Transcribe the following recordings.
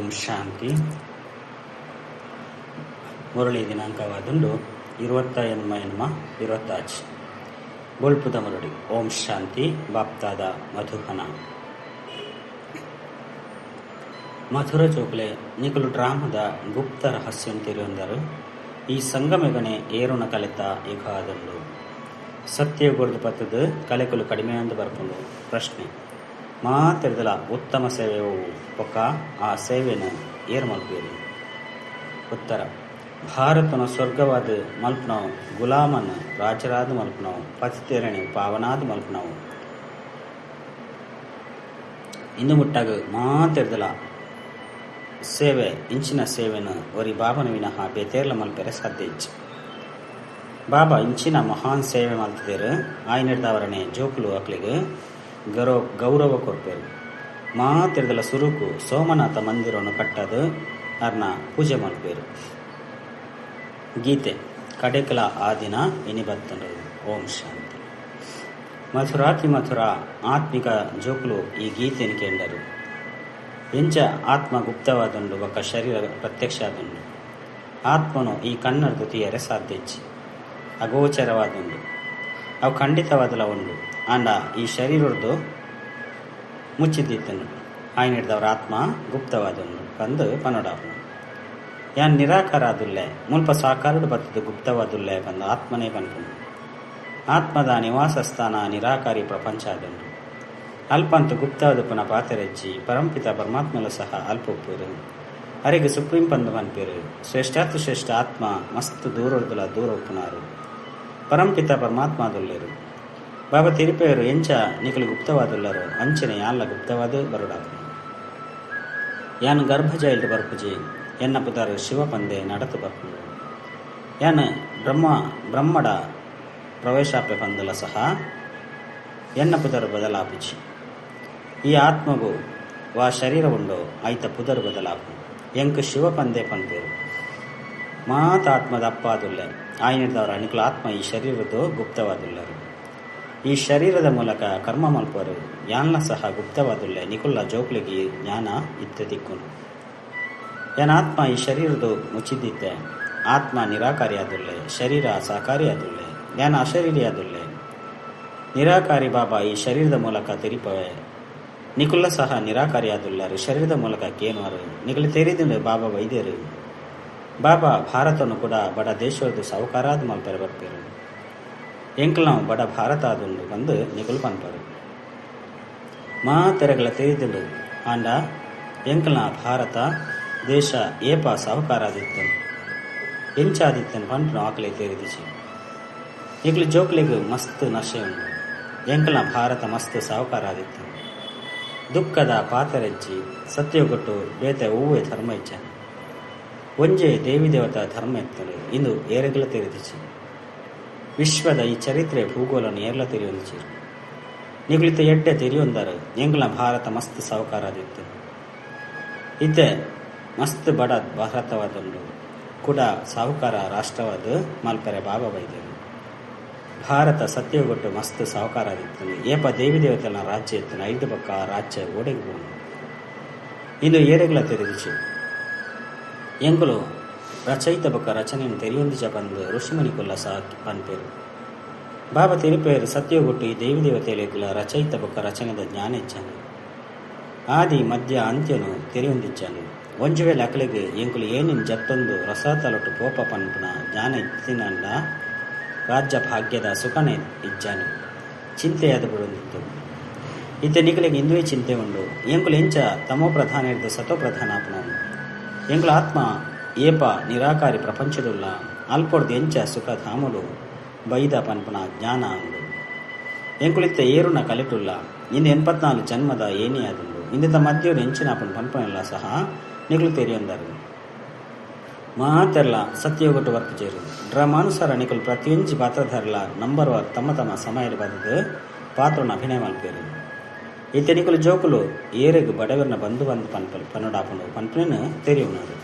ಓಂ ಶಾಂತಿ. ಮುರಳಿ ದಿನಾಂಕವಾದುಂಡು 28/28 ಬೊಲ್ಪುದ ಮುರಳಿ. ಓಂ ಶಾಂತಿ. ಬಾಪ್ತಾದ ಮಧುಹನ ಮಧುರ ಜೋಕ್ಲೆ ನಿಕಲು ಡ್ರಾಮದ ಗುಪ್ತ ರಹಸ್ಯಂ ತಿರಿಯೊಂದರು ಈ ಸಂಗಮೆಗನೆ ಏರುಣ ಕಲಿತ ಯುಗಾದುಂಡು ಸತ್ಯ ಗುರುದು ಪತ್ತದು ಕಲೆಕಲು ಕಡಿಮೆ ಎಂದು ಬರ್ಕೊಂಡು ಪ್ರಶ್ನೆ ಮಾತಿರದಲ ಉತ್ತಮ ಸೇವೆಯು ಒಕ್ಕ ಆ ಸೇವೆಯನ್ನು ಏರು ಮಲ್ಪೇರಿ. ಉತ್ತರ: ಭಾರತನ ಸ್ವರ್ಗವಾದ ಮಲ್ಪನವು, ಗುಲಾಮನ ರಾಜರಾದ ಮಲ್ಪನವು, ಪತಿತೆರಣಿ ಪಾವನಾದ ಮಲ್ಪನವು. ಇಂದು ಮುಟ್ಟಾಗ ಮಾತಿರದಲ ಸೇವೆ ಇಂಚಿನ ಸೇವೆಯನ್ನು ಒರಿ ಬಾಬನ ವಿನಃ ಬೇತೇರ್ಲ ಮಲ್ಪೆರೆ ಸಾಧ್ಯ ಇಚ್ಚು. ಬಾಬಾ ಇಂಚಿನ ಮಹಾನ್ ಸೇವೆ ಮಲ್ತಿದ್ದೇರು ಆಯ್ನಿಡ್ದವರನೆ ಜೋಕುಲು ಅಕ್ಲಿಗೆ ಗೌರವ ಕೊಡ್ಪೇರು. ಮಾತಿರದಲ ಸುರುಕು ಸೋಮನಾಥ ಮಂದಿರವನ್ನು ಕಟ್ಟದು ಅರ್ನ ಪೂಜೆ ಮಲ್ಪೇರು. ಗೀತೆ ಕಡೆಕಲ ಆ ದಿನ ಎನಿಬತ್ತಂಡು. ಓಂ ಶಾಂತಿ. ಮಧುರಾತಿ ಮಧುರ ಆತ್ಮಿಕ ಜೋಕುಲು ಈ ಗೀತೆಯನ್ನು ಕೇಂದರು. ಎಂಚ ಆತ್ಮ ಗುಪ್ತವಾದುಂಡು ಒಕ್ಕ ಶರೀರ ಪ್ರತ್ಯಕ್ಷ ಆದುಂಡು. ಆತ್ಮನು ಈ ಕಣ್ಣರ್ದು ತೀಯರೆ ಸಾಧ್ಯಚ್ಚಿ ಅಗೋಚರವಾದುಂಡು. ಅವು ಖಂಡಿತವಾದಲ ಉಂಡು. ಅಂಡ ಈ ಶರೀರದ್ದು ಮುಚ್ಚಿದ್ದಿತ್ತನು ಆಯ್ನಿಡ್ದವ್ರ ಆತ್ಮ ಗುಪ್ತವಾದುಂಡು ಬಂದು ಪನೋಡಾಪನು. ಯಾನ್ ನಿರಾಕಾರ ಆದುಲ್ಲೆ ಮುಲ್ಪ ಸಾಕಾರುಡು ಬತ್ತದು ಗುಪ್ತವಾದುಲ್ಲೆ ಬಂದು ಆತ್ಮನೇ ಪನ್ಪುಂಡು. ಆತ್ಮದ ನಿವಾಸ ಸ್ಥಾನ ನಿರಾಕಾರಿ ಪ್ರಪಂಚ ಆದುಂಡು. ಅಲ್ಪಂತು ಗುಪ್ತವಾದ ಪುನಃ ಪಾತೆರೆಚ್ಚಿ ಪರಂಪಿತ ಪರಮಾತ್ಮಲು ಸಹ ಅಲ್ಪ ಒಪ್ಪುರು. ಅರಿಗೆ ಸುಪ್ರೀಂ ಪಂದು ಪನ್ಪೇರು. ಶ್ರೇಷ್ಠಾತು ಶ್ರೇಷ್ಠ ಆತ್ಮ ಮಸ್ತ್ ದೂರೊಡ್ದುಲ ದೂರ ಒಪ್ಪುನಾರು. ಪರಂಪಿತ ಪರಮಾತ್ಮ ಆದುಲ್ಲೇರು. ಬಾಬಾ ತಿರುಪೇರು ಎಂಚ ನಿಕಲು ಗುಪ್ತವಾದುಲ್ಲರು ಅಂಚನೆ ಯಾನ್ಲ ಗುಪ್ತವಾದ ಬರುಡಾಪನು. ಯಾನ್ ಗರ್ಭಜೈಲ್ಡು ಬರ್ಪುಜಿ ಎನ್ನ ಪುದರ್ ಶಿವ ಪಂದೆ ನಡತು ಬರ್ಪುಂಡು. ಯಾನ್ ಬ್ರಹ್ಮಡ ಪ್ರವೇಶಾಪೆ ಪಂದಲ ಸಹ ಎನ್ನ ಪುದರ್ ಬದಲಾಪಿಚಿ. ಈ ಆತ್ಮಗೂ ವಾ ಶರೀರ ಉಂಡು ಐತ ಪುದರ್ ಬದಲಾಪು ಎಂಕ್ ಶಿವ ಪಂದೆ ಪನ್ಪೇರು. ಮಾತಾತ್ಮದ ಅಪ್ಪಾದುಲ್ಲೆ ಆಯ್ನಿಡ್ದವರ ನಿಕಲು ಆತ್ಮ ಈ ಶರೀರದ್ದು ಗುಪ್ತವಾದುಲ್ಲರು. ಈ ಶರೀರದ ಮೂಲಕ ಕರ್ಮ ಮಲ್ಪರು ಯಾನ್ಲ ಸಹ ಗುಪ್ತವಾದುಲ್ಲೆ ನಿಕುಲ್ಲ ಜೋಕ್ಲಿಗೆ ಜ್ಞಾನ ಇತ್ತ ದಿಕ್ಕುನು. ಯಾನ್ ಆತ್ಮ ಈ ಶರೀರದು ಮುಚ್ಚಿದ್ದಿತ್ತೆ ಆತ್ಮ ನಿರಾಕಾರಿಯಾದುಲ್ಲೆ ಶರೀರ ಸಾಕಾರಿಯಾದುಲ್ಲೆ ಯಾನ್ ಅಶರೀರಿಯಾದುಲ್ಲೆ. ನಿರಾಕಾರಿ ಬಾಬಾ ಈ ಶರೀರದ ಮೂಲಕ ತಿರಿಪವೆ ನಿಕುಲ್ಲ ಸಹ ನಿರಾಕಾರಿಯಾದುಲ್ಲರು ಶರೀರದ ಮೂಲಕ ಕೇನುವರು ನಿಕಲು ತೆರಿದು ಬಾಬಾ ವೈದ್ಯರು. ಬಾಬಾ ಭಾರತನು ಕೂಡ ಬಡ ದೇಶದ್ದು ಸಾಹುಕಾರಾದ ಮಲ್ಪೆರೆ ಬರ್ಪೇರು. ಎಂಕಲ್ ನಾವು ಬಡ ಭಾರತ ಆದುಂಡು ಬಂದು ನಿಕಲು ಪನ್ಪರು. ತೆರೆಗಳ ತೆರಿದುಂಡು ಆಂಡ ಎಂಕಲ್ನ ಭಾರತ ದೇಶ ಏಪ ಸಾಹುಕಾರಾದಿತ್ತನು ಎಂಚಾದಿತ್ತನು ಪನ್ಪನು ಆಕಲೆ ತೆರಿದಿಸಿ ನಿಕಲು ಜೋಕ್ಲಿಗೆ ಮಸ್ತ್ ನಶೆ ಉಂಡು. ಎಂಕಲ್ನ ಭಾರತ ಮಸ್ತ್ ಸಾಹುಕಾರಾದಿತ್ತನು. ದುಃಖದ ಪಾತರೆಜ್ಜಿ ಸತ್ಯಗೊಟ್ಟು ಬೇತೆ ಹೂವೆ ಧರ್ಮ ಇಚ್ಛನು ಒಂಜೆ ದೇವಿ ದೇವತಾ ಧರ್ಮ ಎತ್ತಲು ಇಂದು ಏರೆಗಳ ತೆರಿದಿಸಿ ವಿಶ್ವದ ಈ ಚರಿತ್ರೆ ಭೂಗೋಳನ್ನು ಏರ್ಲ ತೆರೆಯೊಂದಿರು. ನಿಗುಳಿತ ಎಡ್ಡೆ ತೆರೆಯೊಂದರು ಎಂಗ್ಲ ಭಾರತ ಮಸ್ತ್ ಸಾಹುಕಾರಾದಿತ್ತು. ಇತ್ತೆ ಮಸ್ತ್ ಬಡ ಭಾರತವಾದುಂಡು ಕೂಡ ಸಾಹುಕಾರ ರಾಷ್ಟ್ರವಾದ ಮಲ್ಪೆರೆ ಬಾಬಾ ವೈದ್ಯರು. ಭಾರತ ಸತ್ಯಗೊಟ್ಟು ಮಸ್ತ್ ಸಾಹುಕಾರಾದಿತ್ತು. ಏಪ ದೇವಿ ದೇವತೆಗಳ ರಾಜ್ಯ ಇತ್ತು 5 ಪಕ್ಕ ರಾಜ್ಯ ಓಡೆಗೆ ಬೋನು ಇಂದು ಏರೆಗಳ ತೆರೆದಿಸಿ ಎಂಕುಲು ರಚಯಿತ ಬೊಕ್ಕ ರಚನೆಯನ್ನು ತೆರೆಯೊಂದಿಚ ಬಂದು ಋಷಿಮುನಿಕುಲ್ಲ ಸಹ ಪನ್ಪೇರು. ಬಾಬಾ ತಿರುಪೇರು ಸತ್ಯಗೊಟ್ಟು ಈ ದೇವಿ ದೇವತೆಗಳ ರಚಯಿತ ಬೊಕ್ಕ ರಚನೆದ ಜ್ಞಾನ ಇಚ್ಚಾನು. ಆದಿ ಮಧ್ಯ ಅಂತ್ಯನು ತೆರೆಯೊಂದಿಚ್ಚಾನು. ಒಂಜು ವೇಳೆ ಅಕಲಿಗೆ ಎಂಕುಲು ಏನಿನ ಜತ್ತೊಂದು ರಸತಲೊಟ್ಟು ಪೋಪ ಪನ್ಪುನ ಜ್ಞಾನ ಇತ್ತಿನಂಡ ರಾಜ್ಯ ಭಾಗ್ಯದ ಸುಖನೆ ಇಜ್ಜಾನು ಚಿಂತೆಯಾದ ಬಿಡೊಂದಿತ್ತು. ಇತ್ತೆ ನಿಕಲಿಗೆ ಇಂದುವೇ ಚಿಂತೆ ಉಂಡು. ಎಂಕುಲು ಎಂಚ ತಮೋ ಪ್ರಧಾನ ಇದ್ದು ಸತೋ ಪ್ರಧಾನ ಆಪನವು. ಎಂಕುಲ ಆತ್ಮ ಏಪ ನಿರಾಕಾರಿ ಪ್ರಪಂಚದುಲ್ಲ ಅಲ್ಪೊಡ್ದು ಎಂಚ ಸುಖ ಧಾಮುಲು ಬೈದ ಪನ್ಪುನ ಜ್ಞಾನ ಉಂಡು. ಎಂಕುಲಿತ್ತ ಏರುನ ಕಲಿಟುಲ್ಲ ಇಂದು 84 ಜನ್ಮದ ಏನೇ ಆದುಂಡು. ಇಂದಿನ ಮಧ್ಯರು ಎಂಚಿನ ಪನ್ಪನೆಲ್ಲ ಸಹ ನಿಕಲು ತೆರೆಯೊಂದರು. ಮಾತೆರ್ಲ ಸತ್ಯಗೊಟ್ಟು ವರ್ಪುಜೇರು ಡ್ರಮಾನುಸಾರ ನಿಕಲು ಪ್ರತಿಯೊಂಜಿ ಪಾತ್ರಧಾರಲ ನಂಬರ್ ತಮ್ಮ ತಮ್ಮ ಸಮಯದ ಬದದು ಪಾತ್ರನ ಅಭಿನಯ ಮಲ್ಪೇರು. ಇತ್ತೆ ನಿಕಲು ಜೋಕುಲು ಏರೆಗು ಬಡವರನ್ನ ಬಂದು ಪನ್ನಡಾಪನು ಪನ್ಪನೇನು ತೆರೆಯುವರು.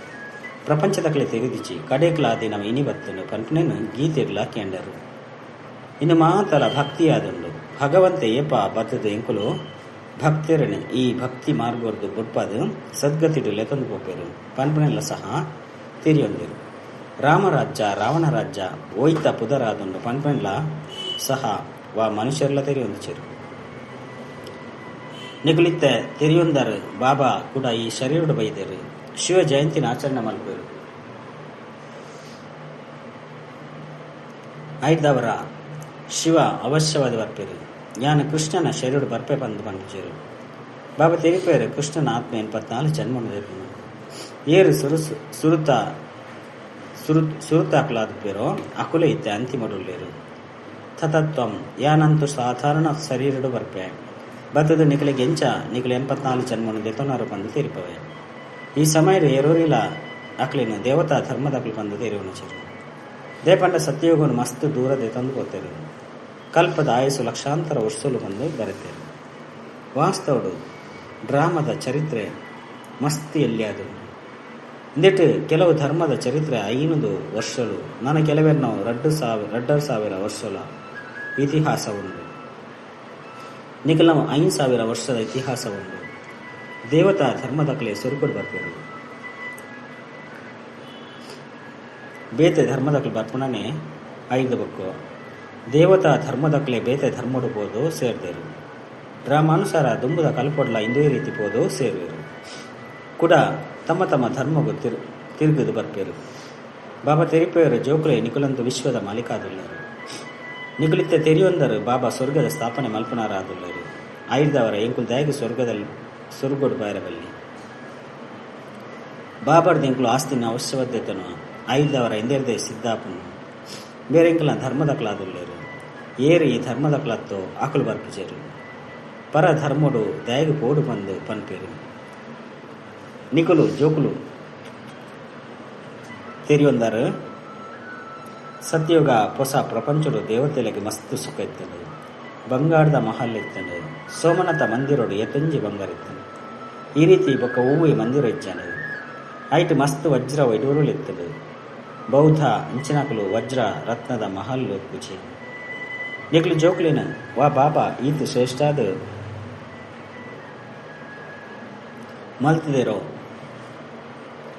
ಪ್ರಪಂಚದಕಲೆ ತೆರೆದಿಚ್ಚಿ ಕಡೆಕ್ಲ ದಿನ ಇನಿ ಬತ್ತನು ಪನ್ಪನೇನು ಗೀತೆರ್ಲ ಕೇಂಡರು. ಇನ್ನು ಮಾತಲ ಭಕ್ತಿಯಾದುಂಡು ಭಗವಂತ ಏಪ ಬತ್ತದು ಎಂಕುಲು ಭಕ್ತರನೆ ಈ ಭಕ್ತಿ ಮಾರ್ಗೋರ್ದು ಬುಡ್ಪಾದು ಸದ್ಗತಿಡು ಲೆತೊಂದು ಪೋಪೇರು ಪನ್ಪನೆಲ್ಲ ಸಹ ತಿರಿಯೊಂದಿರು. ರಾಮರಾಜ್ಯ ರಾವಣ ರಾಜ್ಯ ಓಯ್ತ ಪುದರಾದುಂಡು ಪನ್ಪನೆಲ್ಲ ಸಹ ವಾ ಮನುಷ್ಯರೆಲ್ಲ ತೆರಿಯೊಂದಿಚೇರು. ನಿಗುಲಿತ್ತೆ ತೆರಿಯೊಂದರು ಬಾಬಾ ಕೂಡ ಈ ಶರೀರಡು ಬೈದೇರು ಶಿವ ಜಯಂತಿನ ಆಚರಣೆ ಮಲ್ಪೇರು. ಐದವರ ಶಿವ ಅವಶ್ಯವಾದ ಬರ್ಪೇರು ಯಾನ ಕೃಷ್ಣನ ಶರೀರ ಬರ್ಪೆ ಬಂದು ಬಂದಿರು. ಬಾಬಾ ತೆರಿಪೇರು ಕೃಷ್ಣನ ಆತ್ಮ 84 ಜನ್ಮ ಏರು ಸುರುತಾಕ್ಲಾದ ಪೇರೋ ಅಕುಲೆ ಇತ್ತೆ ಅಂತಿಮಡುಲ್ಲೇರು ತತತ್ವಂ ಯಾನಂತೂ ಸಾಧಾರಣ ಶರೀರಡು ಬರ್ಪೆ ಬತ್ತದ ನಿಖಲೆ ಗೆಂಚ ನಿಖಲೆ 84 ಜನ್ಮನು ದೆತೊನಾರು ಬಂದು ತೆರಿಪವೆ. ಈ ಸಮಯದ ಏರೋರಿಲ್ಲ ಅಕ್ಲಿನ ದೇವತಾ ಧರ್ಮದಕ್ಲು ಬಂದು ತೆರಿವನು ಚಿರು ದೇಪಂಡ ಸತ್ಯಯೋಗನು ಮಸ್ತ್ ದೂರದೆ ತಂದು ಗೊತ್ತೇರು. ಕಲ್ಪದ ಆಯಸ್ಸು ಲಕ್ಷಾಂತರ ವರ್ಷಲು ಬಂದು ಬರುತ್ತೇರು. ವಾಸ್ತವಡು ಡ್ರಾಮದ ಚರಿತ್ರೆ ಮಸ್ತ್ ಎಲ್ಲಿಯಾದು ಇಂದಿಟ್ಟು ಕೆಲವು ಧರ್ಮದ ಚರಿತ್ರೆ 500 ವರ್ಷಲು ನನ್ನ ಕೆಲವೆರ್ ನಾವು 2,000 ವರ್ಷಲ ಇತಿಹಾಸ ಉಂಟು. ನಿಖಲ 5,000 ವರ್ಷದ ಇತಿಹಾಸ ಉಂಟು. ದೇವತಾ ಧರ್ಮದಕ್ಲೆ ಸುರುಕುಡು ಬರ್ಪೇರು. ಬೇತೆ ಧರ್ಮದಕ್ಲೆ ಬರ್ಪುಣನೆ 5 ಬಕ್ಕು ದೇವತಾ ಧರ್ಮದಕ್ಲೆ ಬೇತೆ ಧರ್ಮಡು ಪೋದು ಸೇರ್ದೇರು. ಡ್ರಾಮಾನುಸಾರ ದುಂಬುದ ಕಲ್ಪೊಡ್ಲ ಇಂದೇ ರೀತಿ ಪೋದು ಸೇರುವೆರು ಕೂಡ ತಮ್ಮ ತಮ್ಮ ಧರ್ಮಗೂ ತಿರುಗುದು ಬರ್ಪೇರು. ಬಾಬಾ ತೆರಿಪೇರು ಜೋಕುಲೆ ನಿಕುಲಂತು ವಿಶ್ವದ ಮಾಲೀಕಾದುಳ್ಳರು. ನಿಗುಲಿತ್ತೆ ತೆರಿಯೊಂದರು ಬಾಬಾ ಸ್ವರ್ಗದ ಸ್ಥಾಪನೆ ಮಲ್ಪನಾರಾದುಳ್ಳರು. ಐದವರ ಎಂಕುಲು ದಯಗೆ ಸ್ವರ್ಗದಲ್ಲಿ ಸುರುಗೊಡು ಬೈರಬಲ್ಲಿ ಬಾಬಾರ್ದು ಎಂಕುಲು ಆಸ್ತಿನ ಅವಶ್ಯವದ್ದೆತನು 5ದವರ ಎಂದೇರ್ದೆ ಸಿದ್ದಾಪನು ಬೇರೆಂಕಲ ಧರ್ಮದಕ್ಲಾದುಳ್ಳರು. ಏರು ಈ ಧರ್ಮದಕ್ಲತ್ತು ಆಕಲು ಬರ್ಪಿಜರು ಪರ ಧರ್ಮಡು ದಯಗೆ ಪೋಡು ಬಂದು ಪನ್ಪೇರು. ನಿಕುಲು ಜೋಕುಲು ತೆರಿಯೊಂದರು ಸತ್ಯಯುಗ ಹೊಸ ಪ್ರಪಂಚಡು ದೇವತೆಲೆಗೆ ಮಸ್ತ್ ಸುಖ ಇತ್ತನು. ಬಂಗಾರದ ಮಹಲ್ ಇತ್ತನು. ಸೋಮನಾಥ ಮಂದಿರೋಡು ಎತ್ತಂಜಿ ಬಂಗಾರ ಇತ್ತನು. ಈ ರೀತಿ ಬೊಕ್ಕ ಹೂವು ಮಂದಿರ ಇಚ್ಚಾನು. ಐಟ್ ಮಸ್ತ್ ವಜ್ರ ವೈಡೂರುಳು ಇತ್ತದು. ಬೌದ್ಧ ಇಂಚಿನಕಲು ವಜ್ರ ರತ್ನದ ಮಹಲ್ ಕುಚಿ ನಿಕ್ಲು ಜೋಕ್ಲಿನ ವಾ ಬಾಬಾ ಈತ್ ಶ್ರೇಷ್ಠಾದ ಮಲ್ತಿದೇರೋ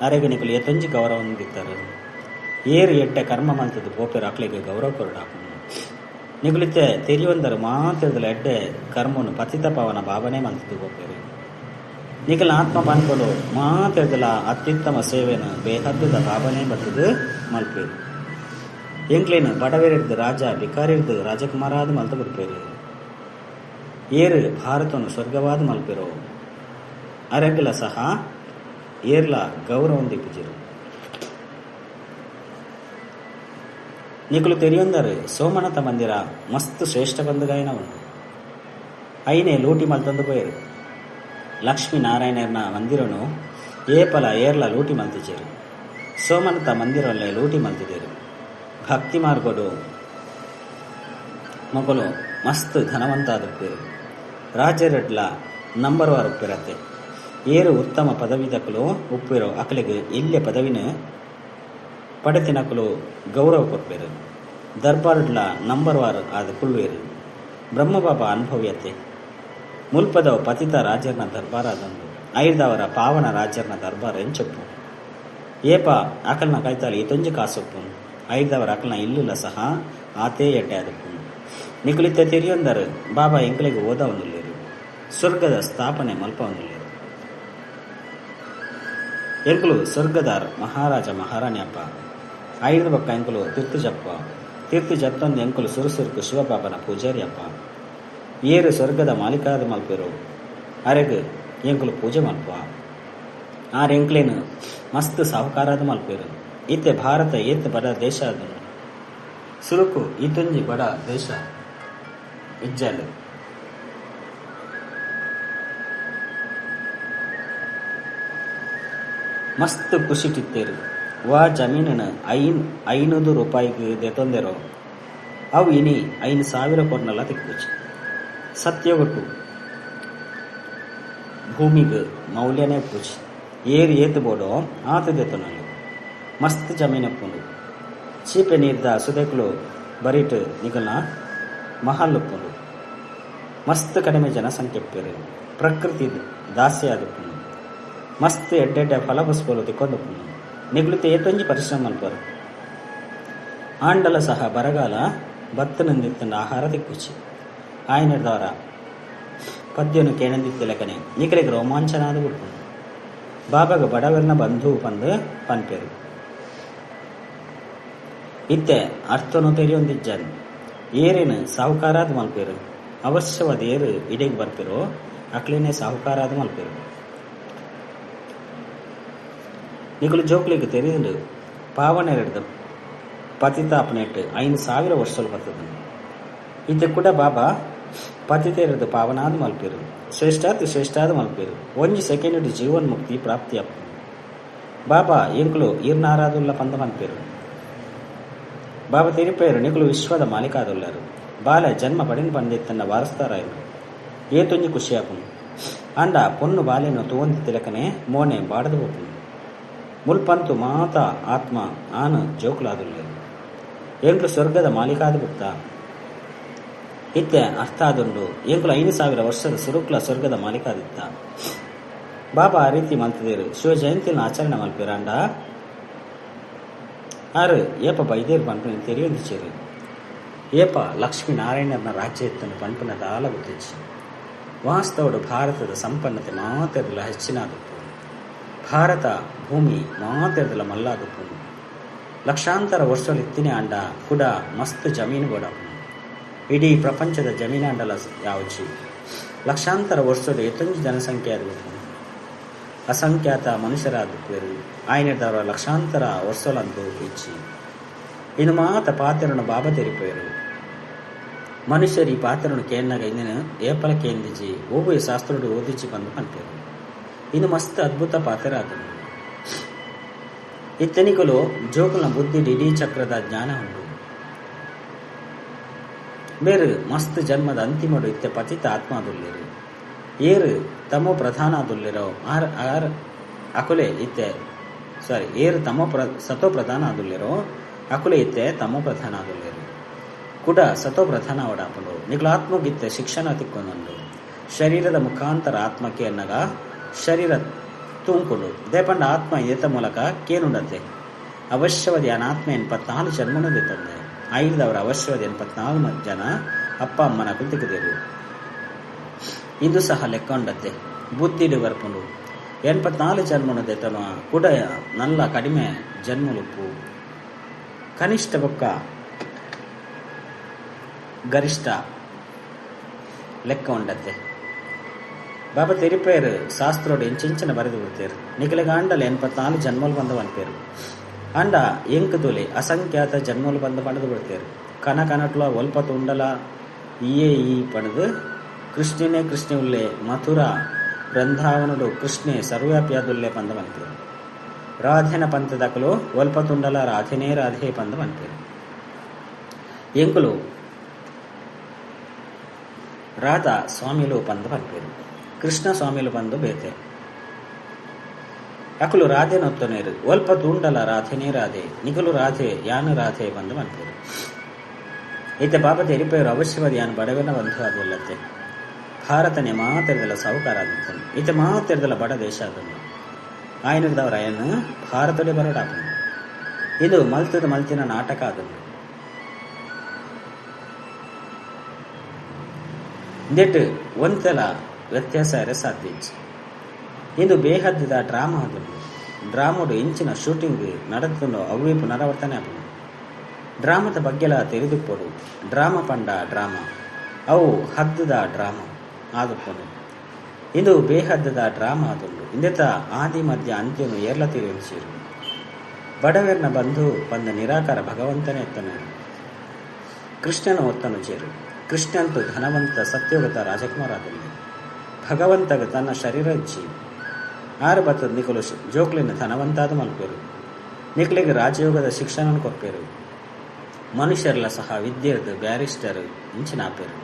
ಅರೆಗೆ ನಿಕಲು ಎತ್ತಂಜಿ ಗೌರವ ಹೊಂದಿತ್ತಾರೆ. ಏರು ಎಟ್ಟೆ ಕರ್ಮ ಮಲ್ತದ್ದು ಪೋಪೇರು ಅಕ್ಲಿಗೆ ಗೌರವ ಕೊರಡಾಕು ನಿಗುಲಿತ್ತೆ ತೆರಿಯೊಂದರು ಮಾತ್ರದಲ್ಲ ಎಡ್ಡೆ ಕರ್ಮನು ಪತಿತ ಪವನ ಭಾವನೆ ಮಲ್ತದ್ದು ಪೋಪೇರು. ನಿಖಲ ಆತ್ಮ ಪಾನ್ಕೊಡು ಮಾತ್ರದಲ್ಲ ಅತ್ಯುತ್ತಮ ಸೇವೆನ ಬೇಹದ್ದದ ಭಾವನೆ ಬರ್ತದು ಮಲ್ಪೇರು. ಎಂಕ್ಲೇನು ಬಡವೇರಿಡ್ದು ರಾಜ ಬಿಕಾರಿರ್ದು ರಾಜಕುಮಾರಾದ ಮಲ್ತ ಬಿಡ್ಪೇರು. ಏರು ಭಾರತನು ಸ್ವರ್ಗವಾದ ಮಲ್ಪೇರು ಅರೆಗಲ ಸಹ ಏರ್ಲ ಗೌರವ ದಿಪ್ಪಿಜಿರು. ನಿಕಲು ತೆರಿಯೊಂದರು ಸೋಮನಾಥ ಮಂದಿರ ಮಸ್ತ್ ಶ್ರೇಷ್ಠ ಬಂಧುಗಾಯನ ಉಂಟು. ಐನೇ ಲೂಟಿ ಮಲ್ತಂದು ಪೋಯರು. ಲಕ್ಷ್ಮೀ ನಾರಾಯಣರ್ನ ಮಂದಿರನು ಏಪಲ ಏರ್ಲ ಲೂಟಿ ಮಲ್ತಿಚೇರು. ಸೋಮನಾಥ ಮಂದಿರಲ್ಲೇ ಲೂಟಿ ಮಲ್ತಿದ್ದೇರು. ಭಕ್ತಿ ಮಾರ್ಗೋಡು ಮಕ್ಕಳು ಮಸ್ತ್ ಧನವಂತಾದ ಉಪ್ಪೇರು. ರಾಜ್ಯರೆಡ್ಲ ನಂಬರ್ 1 ಉಪ್ಪಿರತ್ತೆ. ಏರು ಉತ್ತಮ ಪದವಿದಕ್ಕಲು ಉಪ್ಪಿರೋ ಅಕಲಿಗೆ ಇಲ್ಲೇ ಪದವಿನ ಪಡೆತಿನಕಲು ಗೌರವ ಕೊಡ್ಪೇರು. ದರ್ಬಾರ್ಡ್ಲ ನಂಬರ್ 1 ಆದ ಕುಳ್ವೇರು. ಬ್ರಹ್ಮಬಾಬಾ ಅನುಭವ್ಯತೆ ಮುಲ್ಪದವ ಪತಿತ ರಾಜರ್ನ ದರ್ಬಾರಾದಂದು 5ದವರ ಪಾವನ ರಾಜರ್ನ ದರ್ಬಾರ ಎಂಚೊಪ್ಪು ಏಪ ಅಕಲ್ನ ಕೈತಾಲಿ ತೊಂಜಿ ಕಾಸೊಪ್ಪು 5ದವರ ಅಕಲ್ನ ಇಲ್ಲುಲ ಸಹ ಆತೇ ಎಡ್ಡೆ ಅದಪ್ಪು. ನಿಕುಲಿತ್ತೆ ತೆರಿಯೊಂದರು ಬಾಬಾ ಎಂಕಲಿಗೆ ಓದ ಒಂದುಲ್ಲೇರು. ಸ್ವರ್ಗದ ಸ್ಥಾಪನೆ ಮಲ್ಪ ಒಂದುಲ್ಲೇರು. ಎಂಕುಲು ಸ್ವರ್ಗದಾರ್ ಮಹಾರಾಜ ಮಹಾರಾಣಿಯಪ್ಪ 5 ಬಕ್ಕ ಎಂಕುಲು ತೀರ್ತು ಜತ್ತೊಂದು ಎಂಕುಲು ಸುರುಸುರುಕು ಶಿವಬಾಬನ ಪೂಜಾರಿ ಅಪ್ಪ. ಏರು ಸ್ವರ್ಗದ ಮಾಲೀಕಾದ ಮಲ್ಪೇರು ಅರೆಗ್ ಎಂಕುಲು ಪೂಜೆ ಮಲ್ಪುವ. ಎಂಕ್ಲೇನು ಮಸ್ತ್ ಸಾಹುಕಾರಾದ ಮಲ್ಪೇರು. ಇತ್ತೆ ಭಾರತ ಏತ್ ಬಡ ದೇಶ ಅದು ಸುರುಕು ಈತೊಂಜಿ ಬಡ ದೇಶ ಇಜ್ಜಲು ಮಸ್ತ್ ಖುಷಿಟ್ಟಿತ್ತೇರು. ವಾ ಜಮೀನನ್ನು 500 ರೂಪಾಯಿಗೆ ದೆತೊಂದೆರೋ ಅವು ಇನಿ 5,000 ಕೊರ್ನೆಲ್ಲ ತಿಕ್ಕೋಚಿ. ಸತ್ಯಗೊಟ್ಟು ಭೂಮಿಗೆ ಮೌಲ್ಯನೇ ಪೂಜಿ ಏರು ಏತು ಬೋಡೋ ಆತ ದೆತೊನಲು ಮಸ್ತ್ ಜಮೀನು ಉಪ್ಪುಂಡು. ಚೀಪೆ ನೀರ್ದ ಸುದೆಕ್ಲು ಬರೀಟ್ ನಿಗಲ್ನ ಮಹಲ್ ಉಪ್ಪುಂಡು. ಮಸ್ತ್ ಕಡಿಮೆ ಜನಸಂಖ್ಯೆ ಉಪ್ಪೇರು. ಪ್ರಕೃತಿ ದಾಸ್ಯ ಆದುಪ್ಪುನು ಮಸ್ತ್ ಎಡ್ಡೆಡ್ಡೆ ಫಲಪುಷ್ಪಲು ತಿಕ್ಕೊಂದುಪ್ಪುನು ನಿಗುಳಿತ ಏತೊಂಜಿ ಪರಿಶ್ರಮ ಮಲ್ಪರು ಆಂಡಲ ಸಹ ಬರಗಾಲ ಭತ್ತನಂದಿತ್ತನ ಆಹಾರ ದಿಕ್ಕುಚ್ಚಿ ಆಯ್ನದವರ ಪದ್ಯನು ಕೇಣಂದಿತ್ತು ಲೆಕ್ಕನೆ ನಿಕಲಿಗೆ ರೋಮಾಂಚನಾದ ಬಿಡ್ಪುನು ಬಾಬಾಗ ಬಡವರನ್ನ ಬಂಧು ಪಂದು ಪನ್ಪೇರು ಇತ್ತೆ ಅರ್ಥನು ತೆರೆಯೊಂದಿಜ್ಜನ್ ಏರೇನು ಸಾಹುಕಾರಾದ ಮಲ್ಪೇರು ಅವಶ್ಯವಾದ ಏರು ಇಡೆಗೆ ಬರ್ಪಿರೋ ಅಕ್ಲೇನೆ ಸಾಹುಕಾರಾದ ಮಲ್ಪೇರು ನಿಕಲು ಜೋಕ್ಲಿಗೆ ತೆರೆದು ಪಾವನೆರೆಡ್ದು ಪತಿತಾಪನೆಟ್ಟು 5,000 ವರ್ಷಲು ಬರ್ತದೆ ಇತ್ತೆ ಕೂಡ ಬಾಬಾ ಪತಿತೆರೆದು ಪಾವನಾದ ಮಲ್ಪೇರು ಶ್ರೇಷ್ಠಾದ ಮಲ್ಪೇರು 1 ಸೆಕೆಂಡ್ ಜೀವನ್ ಮುಕ್ತಿ ಪ್ರಾಪ್ತಿ ಅಪ್ಪ ಬಾಬಾ ಎಂಕ್ಲು ಈರ್ನಾರಾದುಲ್ಲ ಪಂದ ಮಲ್ಪೇರು ಬಾಬಾ ತೆರಿಪೇರು ನಿಕಲು ವಿಶ್ವದ ಮಾಲೀಕಾದುಲ್ಲರು ಬಾಲ ಜನ್ಮ ಪಡಿನ ಪಂದಿತ್ತನ್ನ ವಾರಸ್ತಾರಾಯರು ಏತೊಂಜಿ ಖುಷಿಯಾಪುನು ಅಂಡ ಪೊನ್ನು ಬಾಲೆನು ತೂವಂತಿ ತಿಲಕನೆ ಮೋನೆ ಬಾಡದು ಹೋಪುನು ಮುಲ್ಪಂತು ಮಾತ ಆತ್ಮ ಆನು ಜೋಕುಲಾದುಲ್ಲೇರು ಎಂಕ್ಲು ಸ್ವರ್ಗದ ಮಾಲೀಕಾದ ಬುಕ್ತ ಇತ್ತೆ ಅರ್ಥ ಆದುಂಡು ಎಂಕ್ಲು 5,000 ವರ್ಷದ ಸುರುಕ್ಲ ಸ್ವರ್ಗದ ಮಾಲೀಕಾದಿತ್ತ ಬಾಬಾ ಆ ರೀತಿ ಮಂತದೇರು ಶಿವ ಜಯಂತಿನ ಆಚರಣೆ ಮಲ್ಪೇರಾಂಡ ಆರು ಏಪ ಬೈದೇರು ಪಂಪನ ತೆರೆಯೊಂದಿಚ್ಚೇರು ಏಪ ಲಕ್ಷ್ಮೀನಾರಾಯಣನ ರಾಜ್ಯ ಎತ್ತನ್ನು ಪಂಪನ ದಾಲ ಗುತ್ತಿಚ್ಚಿ ವಾಸ್ತವಡು ಭಾರತದ ಸಂಪನ್ನತೆ ಮಾತೆರದಲ ಹೆಚ್ಚಿನಾದುಪ್ಪು ಭಾರತ ಭೂಮಿ ಮಾತೆರದಲ ಮಲ್ಲಾದುಪ್ಪು ಲಕ್ಷಾಂತರ ವರ್ಷಗಳು ಎತ್ತಿನ ಅಂಡ ಕೂಡ ಮಸ್ತ್ ಜಮೀನು ಗೋಡಪ್ಪು ಇಡೀ ಪ್ರಪಂಚದ ಜಮೀನಾಂಡಲ ಯಾವಚಿ ಲಕ್ಷಾಂತರ ವರ್ಷದ ಎತ್ತೊಂಜಿ ಜನಸಂಖ್ಯೆ ಆದಬೇಕು ಅಸಂಖ್ಯಾತ ಮನುಷ್ಯರಾದುಪ್ಪೇರು ಆಯ್ನದವರ ಲಕ್ಷಾಂತರ ವರ್ಷಲಂದು ಇಚ್ಚಿ ಇನ್ನು ಮಾತ ಪಾತ್ರನು ಬಾಬಾ ತೆರಿಪೇರು ಮನುಷ್ಯರು ಈ ಪಾತ್ರನು ಕೇನ್ನಾಗ ಇಂದಿನ ಏಪಲ ಕೇಂದಿಜಿ ಓಬು ಶಾಸ್ತ್ರುಡು ಓದಿಚ್ಚಿ ಬಂದು ಪಂಪೇರು ಇನ್ನು ಮಸ್ತ್ ಅದ್ಭುತ ಪಾತ್ರ ಆದನು ಇತ್ತೆನಿಕಲು ಜೋಕುಲ ಬುದ್ಧಿ ಇಡೀ ಚಕ್ರದ ಜ್ಞಾನ ಉಂಟು ಬೇರು ಮಸ್ತ್ ಜನ್ಮದ ಅಂತಿಮಡು ಇತ್ತೆ ಪತಿತ ಆತ್ಮ ಆದುಲ್ಲೇರು ಏರು ತಮೋ ಪ್ರಧಾನ ಆದುಲ್ಲೇರೋ ಆರ್ ಅಕುಲೆ ಇತ್ತೆ ಏರು ಸತೋ ಪ್ರಧಾನ ಆದುಲ್ಲೇರೋ ಅಕುಲೆ ಇತ್ತೆ ತಮೋ ಪ್ರಧಾನ ಆದುಲ್ಲೇರು ಕೂಡ ಸತೋ ಪ್ರಧಾನ ಓಡಾಪಂಡು ನಿಗ್ಲ ಆತ್ಮಗಿತ್ತೆ ಶಿಕ್ಷಣ ತಿಕ್ಕೊಂದು ಶರೀರದ ಮುಖಾಂತರ ಆತ್ಮಕ್ಕೆ ಅನ್ನಗ ಶರೀರ ತುಂಬಿಕೊಂಡು ದೇಪಂಡ ಆತ್ಮ ಏತ ಮೂಲಕ ಕೇನುಂಡತೆ ಅವಶ್ಯವಾದ ಆತ್ಮ 84 ಜನ್ಮನೂ ತಂದೆ ಐದವರ ಅವಶ್ಯವಾದ 84 ಜನ ಅಪ್ಪ ಅಮ್ಮನ ಕುಳಿತಿದ್ದೇರು ಇದು ಸಹ ಲೆಕ್ಕ ಉಂಡತ್ತೆ ಬುದ್ಧಿಡು ಬರ್ಕೊಂಡು 84 ಜನ್ಮನೂ ತನ ಕೂಡ ನಲ್ಲ ಕಡಿಮೆ ಜನ್ಮಲುಪ್ಪು ಕನಿಷ್ಠ ಬೊಕ್ಕ ಗರಿಷ್ಠ ಲೆಕ್ಕ ಉಂಡತ್ತೆ ಬಾಬಾ ತೆರಿಪೇರು ಶಾಸ್ತ್ರೋಡು ಎಂಚಿಂಚನ ಬರೆದು ಬಿಡ್ತೇರು ನಿಖಿಲಿಗ ಅಂಡಲ 84 ಜನ್ಮಲು ಬಂದ ಅನ್ಪೇರು ಅಂಡ ಎಂಕ್ ತುಲೆ ಅಸಂಖ್ಯಾತ ಜನ್ಮಲು ಬಂದ ಪಡೆದು ಬಿಡ್ತೇರು ಕನಕನಟ್ಲ ಒಲ್ಪ ತುಂಡಲ ಈ ಪಡೆದು ಕೃಷ್ಣನೇ ಕೃಷ್ಣ ಉಲ್ಲೆ ಮಥುರಾ ಬೃಂದಾವನಡು ಕೃಷ್ಣೆ ಸರ್ವ್ಯಾಪಿಯಾದುಲ್ಲೆ ಪಂದ ಬಂತೇರು ರಾಧೆನ ಪಂಥದಕಲು ಒಲ್ಪ ತುಂಡಲ ರಾಧೆನೇ ರಾಧೆ ಪಂದ ಬಂತೇರು ಎಂಕುಲು ರಾಧಾ ಸ್ವಾಮಿಲು ಪಂದ ಬಂತೇರು ಕೃಷ್ಣ ಸ್ವಾಮಿಲು ಬಂದು ಬೇತೆ ಅಕಲು ರಾಧೆ ನೊತ್ತನೇರು ಒಲ್ಪ ತುಂಡಲ ರಾಧೆನೇ ರಾಧೆ ನಿಗಲು ರಾಧೆ ಯಾನು ರಾಧೆ ಬಂದು ಬಂತೇರು ಈತ ಬಾಬಾ ತೆರಿಪೇರು ಅವಶ್ಯವಾದ ಯಾನು ಬಡವನ ಬಂಧು ಆದಲ್ಲತ್ತೆ ಭಾರತನೇ ಮಾತೆರದಲ್ಲ ಸಾಹುಕಾರ ಆದಿತ್ತನು ಈತ ಮಾತೆರದಲ್ಲ ಬಡ ದೇಶ ಆದನು ಆಯ್ನದವರ ಅಯ್ಯನು ಭಾರತಡೆ ಬರಡಾಪನು ಇದು ಮಲ್ತಿನ ನಾಟಕ ಆದನು ಇಂದೆಟ್ಟು ಒಂತೆಲ ವ್ಯತ್ಯಾಸ ಸಾಧ್ಯ ಇಂದು ಬೇಹದ್ದ ಡ್ರಾಮಾ ಆದನು ಡ್ರಾಮೋಡು ಇಂಚಿನ ಶೂಟಿಂಗ್ ನಡೆದುಕೊಂಡು ಅವೇ ಪುನರಾವರ್ತನೆ ಆದನು ಡ್ರಾಮದ ಬಗ್ಗೆಲ್ಲ ತೆರೆದುಕೊಡು ಡ್ರಾಮಾ ಪಂಡ ಡ್ರಾಮಾ ಅವು ಹದ್ದದ ಡ್ರಾಮಾ ಆದುಕೊಂಡು ಇದು ಬೇಹದ್ದದ ಡ್ರಾಮಾ ಆದುಂಡು ಇಂದೆತ ಆದಿ ಮಧ್ಯ ಅಂತ್ಯನು ಏರ್ಲ ತೀರಿಸಿರು ಬಡವರನ್ನ ಬಂಧು ಬಂದ ನಿರಾಕಾರ ಭಗವಂತನೇ ಎತ್ತನು ಕೃಷ್ಣನ ಒತ್ತನು ಚೇರು ಕೃಷ್ಣಂತು ಧನವಂತ ಸತ್ಯೋಗತ ರಾಜಕುಮಾರ ಆದಲ್ಲಿ ಭಗವಂತಗ ತನ್ನ ಶರೀರ ಇಚ್ಚಿ ಆರು ಬತ್ತದ ನಿಕಲು ಜೋಕ್ಲಿನ ಧನವಂತಾದ ಮಲ್ಪೇರು ನಿಕ್ಲಿಗೆ ರಾಜಯೋಗದ ಶಿಕ್ಷಣ ಕೊಪ್ಪೇರು ಮನುಷ್ಯರೆಲ್ಲ ಸಹ ವಿದ್ಯೆರ್ದು ಬ್ಯಾರಿಸ್ಟರ್ ಇಂಚಿನ ಆಪೇರು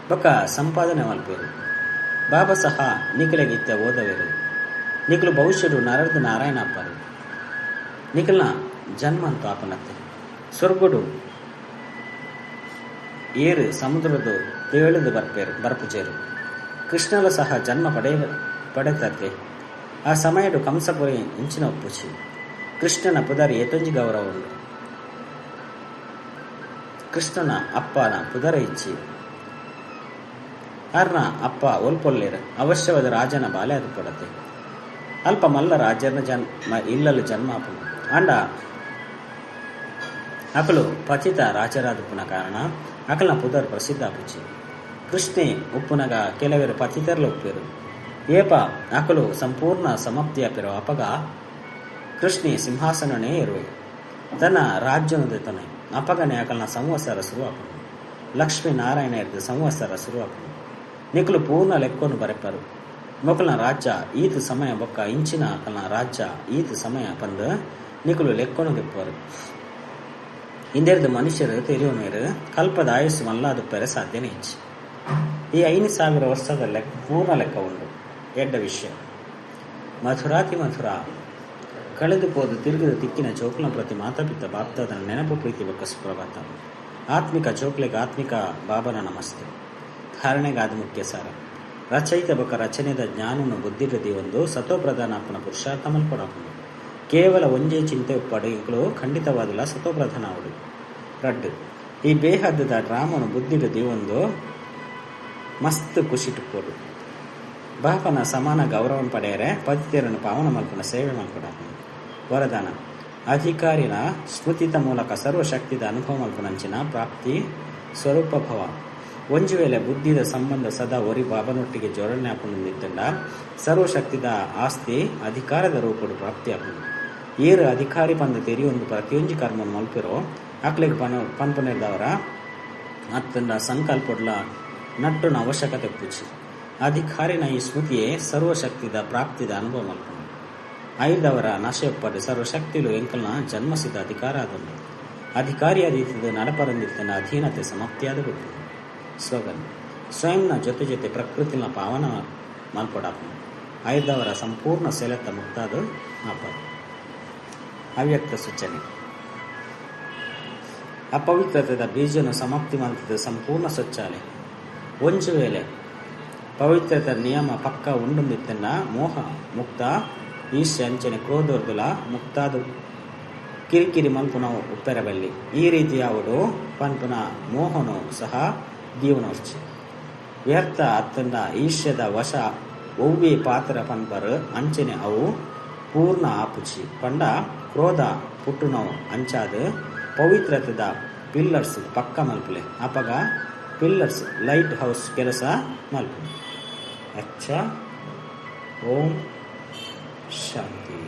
ಬೊಕ್ಕ ಸಂಪಾದನೆ ಮಲ್ಪೇರು ಬಾಬಾ ಸಹ ನಿಖಿಲೆಗಿತ್ತ ಓದವೇರು ನಿಖಲು ಭವಿಷ್ಯಡು ನರರ್ದು ನಾರಾಯಣ ಅಪ್ಪರು ನಿಖಲ್ನ ಜನ್ಮ ಅಂತ ಆಪನತ್ತೆ ಸ್ವರ್ಗುಡು ಏರು ಸಮುದ್ರದ್ದು ತೇಳಿದು ಬರ್ಪುಜೇರು ಕೃಷ್ಣಲು ಸಹ ಜನ್ಮ ಪಡೆತತ್ತೆ. ಆ ಸಮಯಡು ಕಂಸಪುರಿ ಇಂಚಿನ ಒಪ್ಪುಚಿ ಕೃಷ್ಣನ ಪುದರಿ ಎಟೊಂಜಿ ಗೌರವ ಉಂಡು. ಕೃಷ್ಣನ ಅಪ್ಪನ ಪುದರ ಇಚ್ಚಿ ಅರ್ನ ಅಪ್ಪ ಒಲ್ಪೊಲ್ಲೇರು ಅವಶ್ಯವಾದ ರಾಜನ ಬಾಲೆ ಅದು ಪಡತೆ. ಅಲ್ಪ ಮಲ್ಲ ರಾಜನ ಇಲ್ಲಲು ಜನ್ಮಾಪುನ ಅಂಡ ಅಕಲು ಪತಿತ ರಾಜರಾದುಪುನ ಕಾರಣ ಅಕಲ್ನ ಪುದರ್ ಪ್ರಸಿದ್ಧ ಆಪುಚಿ. ಕೃಷ್ಣೆ ಉಪ್ಪುನಗ ಕೆಲವರು ಪತಿತರ್ಲು ಒಪ್ಪಿರು. ಏಪ ಅಕಲು ಸಂಪೂರ್ಣ ಸಮಾಪ್ತಿಯಾಪಿರೋ ಅಪಗ ಕೃಷ್ಣೆ ಸಿಂಹಾಸನನೇ ಇರುವೆ ತನ್ನ ರಾಜ್ಯನದತನೆ ಅಪಗನೆ ಅಕಲ್ನ ಸಂವತ್ಸರ ಶುರುವಾಪುನು. ಲಕ್ಷ್ಮೀ ನಾರಾಯಣ ಇರ್ದು ಸಂವತ್ಸರ ಶುರುವಾಪುನು. ನಿಕಲು ಪೂರ್ಣ ಲೆಕ್ಕೊಂಡು ಬರೆಪರು. ಮೊಕಲ್ನ ರಾಜ್ಯ ಈತ ಸಮಯ ಬೊಕ್ಕ ಇಂಚಿನ ಅಕಲ್ನ ರಾಜ್ಯ ಈತ ಸಮಯ ಪಂದು ನಿಕಲು ಲೆಕ್ಕೊಂಡು ದಿಪ್ಪರು. ಇಂದೆರ್ದು ಮನುಷ್ಯರು ತಿಳಿಯುವಮೇರು ಕಲ್ಪದ ಆಯುಸ್ಸು ಮಲ್ಲಾದುಪ್ಪರೆ ಸಾಧ್ಯನೇ ಹೆಚ್ಚು. ಈ 5,000 ವರ್ಷದ ಪೂರ್ಣ ಲೆಕ್ಕ ಉಂಡು. ಎಡ್ಡ ವಿಷಯ ಮಥುರಾತಿ ಮಥುರ ಕಳೆದು ಪೋದು ತಿರುಗಿದ ತಿಕ್ಕಿನ ಚೋಕುಲ ಪ್ರತಿ ಮಾತಾಪಿತ್ತ ಬಾಪ್ತಾದನ ನೆನಪು ಪ್ರೀತಿ ಬೊಕ್ಕ ಸುಪ್ರಭಾತ. ಆತ್ಮಿಕ ಚೋಕ್ಲೆಗೆ ಆತ್ಮಿಕ ಬಾಬನ ನಮಸ್ತೆ. ಧಾರಣೆಗಾದ ಮುಖ್ಯ ಸಾರ ರಚಯಿತ ಬೊಕ್ಕ ರಚನೆದ ಜ್ಞಾನನು ಬುದ್ಧಿಗತಿ ಒಂದು ಸತೋಪ್ರಧಾನ ಅಪ್ಪನ ಪುರುಷಾರ್ಥ ಮಲ್ಪಡಾಪುನು. ಕೇವಲ ಒಂಜೇ ಚಿಂತೆ ಪಡೆಗಳು ಖಂಡಿತವಾದಿಲ್ಲ ಸತೋಪ್ರಧಾನ ಅವಡು ರಡ್ಡು. ಈ ಬೇಹದ್ದದ ಡ್ರಾಮನು ಬುದ್ಧಿಗತಿ ಒಂದು ಮಸ್ತ್ ಖುಷಿಟುಕೊಡು. ಬಾಪನ ಸಮಾನ ಗೌರವನ ಪಡೆಯರೆ ಪತಿತೆಯರನ್ನು ಪಾವನ ಮಲ್ಪನ ಸೇವೆ ಮಲ್ಪಡಾಪುನು. ವರದಾನ ಅಧಿಕಾರಿನ ಸ್ಮೃತಿತ ಮೂಲಕ ಸರ್ವಶಕ್ತಿದ ಅನುಭವ ಮಲ್ಪನಂಚಿನ ಪ್ರಾಪ್ತಿ ಸ್ವರೂಪ ಭವ. ಒಂಜು ವೇಳೆ ಬುದ್ಧಿದ ಸಂಬಂಧ ಸದಾ ಒರಿ ಬಾಬನೊಟ್ಟಿಗೆ ಜೋಡಣೆ ಹಾಕೊಂಡಿದ್ದಂಡ ಸರ್ವಶಕ್ತಿದ ಆಸ್ತಿ ಅಧಿಕಾರದ ರೂಪಡು ಪ್ರಾಪ್ತಿ ಆಪುಂಡು. ಏರು ಅಧಿಕಾರಿ ಪಂದ ತೆರಿಯೊಂದು ಪ್ರತಿಯೊಂಜಿ ಕರ್ಮವನ್ನು ಮಲ್ಪಿರೋ ಅಕ್ಲೆಗೆ ಪನ್ಪನಿರ್ದವರ ಅತ್ತಂಡ ಸಂಕಲ್ಪಡ್ಲ ನಟ್ಟುನ ಅವಶ್ಯಕತೆ ಪೂಚಿ. ಅಧಿಕಾರಿನ ಈ ಸ್ಮೃತಿಯೇ ಸರ್ವಶಕ್ತಿದ ಪ್ರಾಪ್ತಿದ ಅನುಭವ ಮಲ್ಪುಂಡು. ಐದವರ ನಶೆಯೊಪ್ಪಡು ಸರ್ವಶಕ್ತಿಲು ಎಂಕಲ್ನ ಜನ್ಮಸಿದ್ಧ ಅಧಿಕಾರ ಆದಂಡು. ಅಧಿಕಾರಿಯಾದೀತದ ನಡಪರಂದಿರ್ತನ ಅಧೀನತೆ ಸಮಾಪ್ತಿಯಾದ ಬಿಟ್ಟು. ಸ್ಲೋಗನ್ ಸ್ವಯಂನ ಜೊತೆ ಜೊತೆ ಪ್ರಕೃತಿನ ಪಾವನ ಮಲ್ಪಡಾಪುನು. ಐದವರ ಸಂಪೂರ್ಣ ಸೆಲೆತ್ತ ಮುಕ್ತಾದ ಮಾಪದು. ಅವ್ಯಕ್ತ ಸೂಚನೆ ಅಪವಿತ್ರತೆದ ಬೀಜನು ಸಮಾಪ್ತಿ ಮಲ್ತದ ಸಂಪೂರ್ಣ ಸ್ವಚ್ಛಾಲೆ. ಒಂಜು ವೇಳೆ ಪವಿತ್ರತೆ ನಿಯಮ ಪಕ್ಕ ಉಂಡುಂದಿತ್ತನ್ನ ಮೋಹ ಮುಕ್ತ ಈಶ್ಯ ಅಂಚನೆ ಕ್ರೋಧೋರ್ದುಲ ಮುಕ್ತಾದು ಕಿರಿಕಿರಿ ಮಲ್ಪುನ ಉಪ್ಪೆರಬಲ್ಲಿ. ಈ ರೀತಿ ಯಾವುದು ಪನ್ಪುನ ಮೋಹನು ಸಹ ದೀವನೋರ್ಚಿ ವ್ಯರ್ಥ ಅತ್ತಂದ ಈಶ್ಯದ ವಶ ಒವ್ವೇ ಪಾತ್ರ ಪನ್ಪರು ಅಂಚನೆ ಅವು ಪೂರ್ಣ ಆಪುಚಿ ಪಂಡ ಕ್ರೋಧ ಪುಟ್ಟುನವು ಅಂಚಾದ ಪವಿತ್ರತೆದ ಪಿಲ್ಲರ್ಸ್ ಪಕ್ಕ ಮಲ್ಪಲೆ ಅಪಗ ಪಿಲ್ಲರ್ಸ್ ಲೈಟ್ ಹೌಸ್ ಕೆಲಸ ಮಲ್ಪು. ಅಚ್ಚ ಓಂ ಶಾಂತಿ.